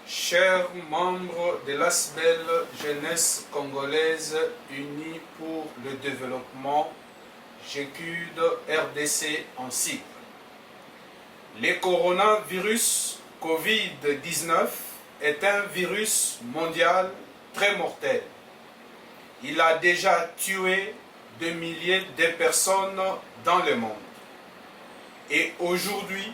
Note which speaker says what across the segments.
Speaker 1: Chers membres de l'ASBEL Jeunesse Congolaise Unie pour le Développement, GECUD RDC en sigle. Le coronavirus Covid-19 est un virus mondial très mortel. Il a déjà tué des milliers de personnes dans le monde. Et aujourd'hui,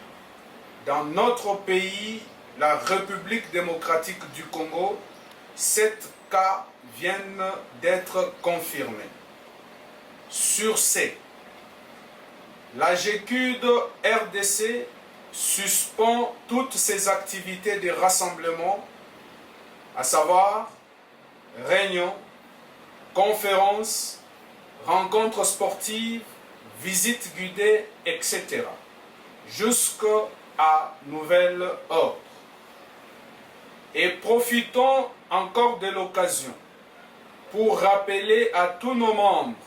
Speaker 1: dans notre pays, la République démocratique du Congo, 7 cas viennent d'être confirmés. Sur ces, la GECUD RDC suspend toutes ses activités de rassemblement, à savoir réunions, conférences, rencontres sportives, visites guidées, etc. jusqu'à nouvel ordre. Et profitons encore de l'occasion pour rappeler à tous nos membres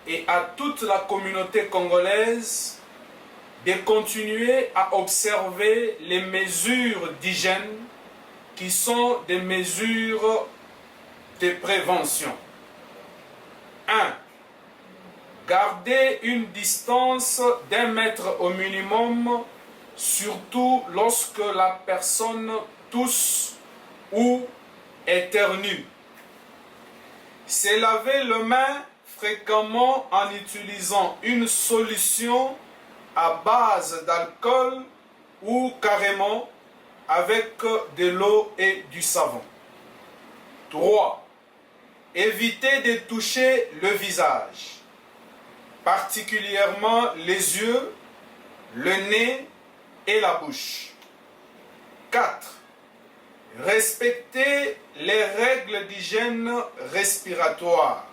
Speaker 1: et à toute la communauté congolaise de continuer à observer les mesures d'hygiène qui sont des mesures de prévention. 1. Garder une distance d'1 mètre au minimum, surtout lorsque la personne tousse ou éternue. Se laver les mains fréquemment en utilisant une solution à base d'alcool ou carrément avec de l'eau et du savon. 3. Éviter de toucher le visage, particulièrement les yeux, le nez et la bouche. 4. Respecter les règles d'hygiène respiratoire.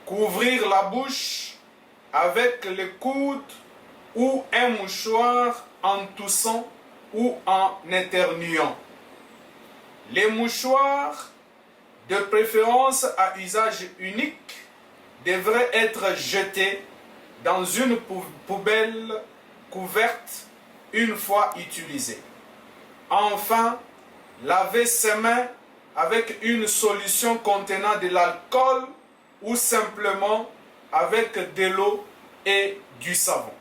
Speaker 1: Couvrir la bouche avec le coude ou un mouchoir en toussant ou en éternuant. Les mouchoirs, de préférence à usage unique, devraient être jetés dans une poubelle couverte une fois utilisée. Enfin, laver ses mains avec une solution contenant de l'alcool ou simplement avec de l'eau et du savon.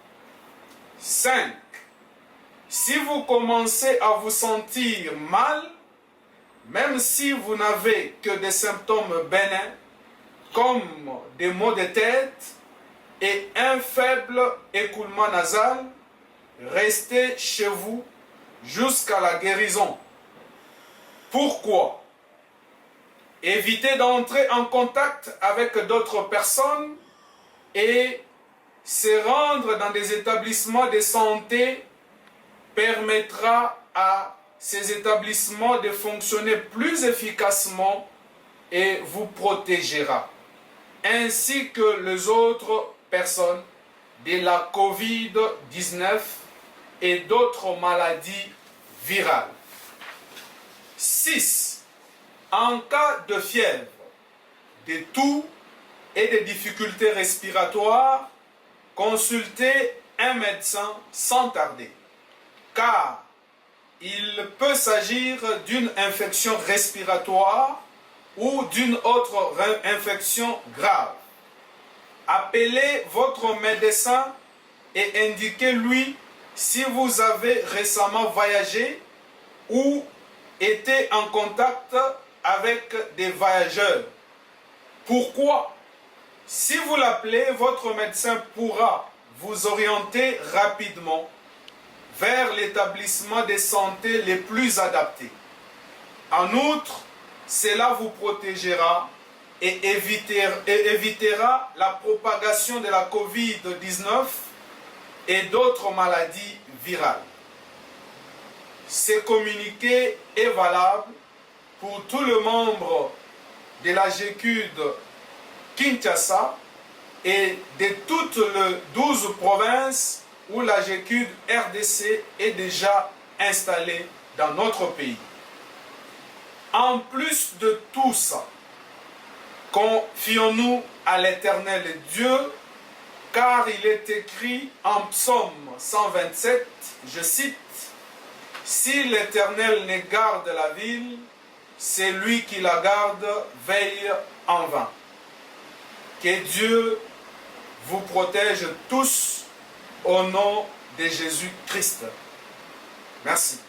Speaker 1: 5. Si vous commencez à vous sentir mal, même si vous n'avez que des symptômes bénins, comme des maux de tête et un faible écoulement nasal, restez chez vous jusqu'à la guérison. Pourquoi? Évitez d'entrer en contact avec d'autres personnes et se rendre dans des établissements de santé permettra à ces établissements de fonctionner plus efficacement et vous protégera, ainsi que les autres personnes de la COVID-19 et d'autres maladies virales. 6. En cas de fièvre, de toux et de difficultés respiratoires, consultez un médecin sans tarder, car il peut s'agir d'une infection respiratoire ou d'une autre infection grave. Appelez votre médecin et indiquez-lui si vous avez récemment voyagé ou été en contact avec des voyageurs. Pourquoi? Si vous l'appelez, votre médecin pourra vous orienter rapidement vers l'établissement de santé les plus adaptés. En outre, cela vous protégera et évitera la propagation de la COVID-19 et d'autres maladies virales. Ce communiqué est valable pour tous les membres de la GECUD Kinshasa et de toutes les 12 provinces où la GECUD RDC est déjà installée dans notre pays. En plus de tout ça, confions-nous à l'Éternel Dieu, car il est écrit en Psaume 127, je cite, « Si l'Éternel ne garde la ville, c'est lui qui la garde veille en vain. Que Dieu vous protège tous au nom de Jésus-Christ. Merci.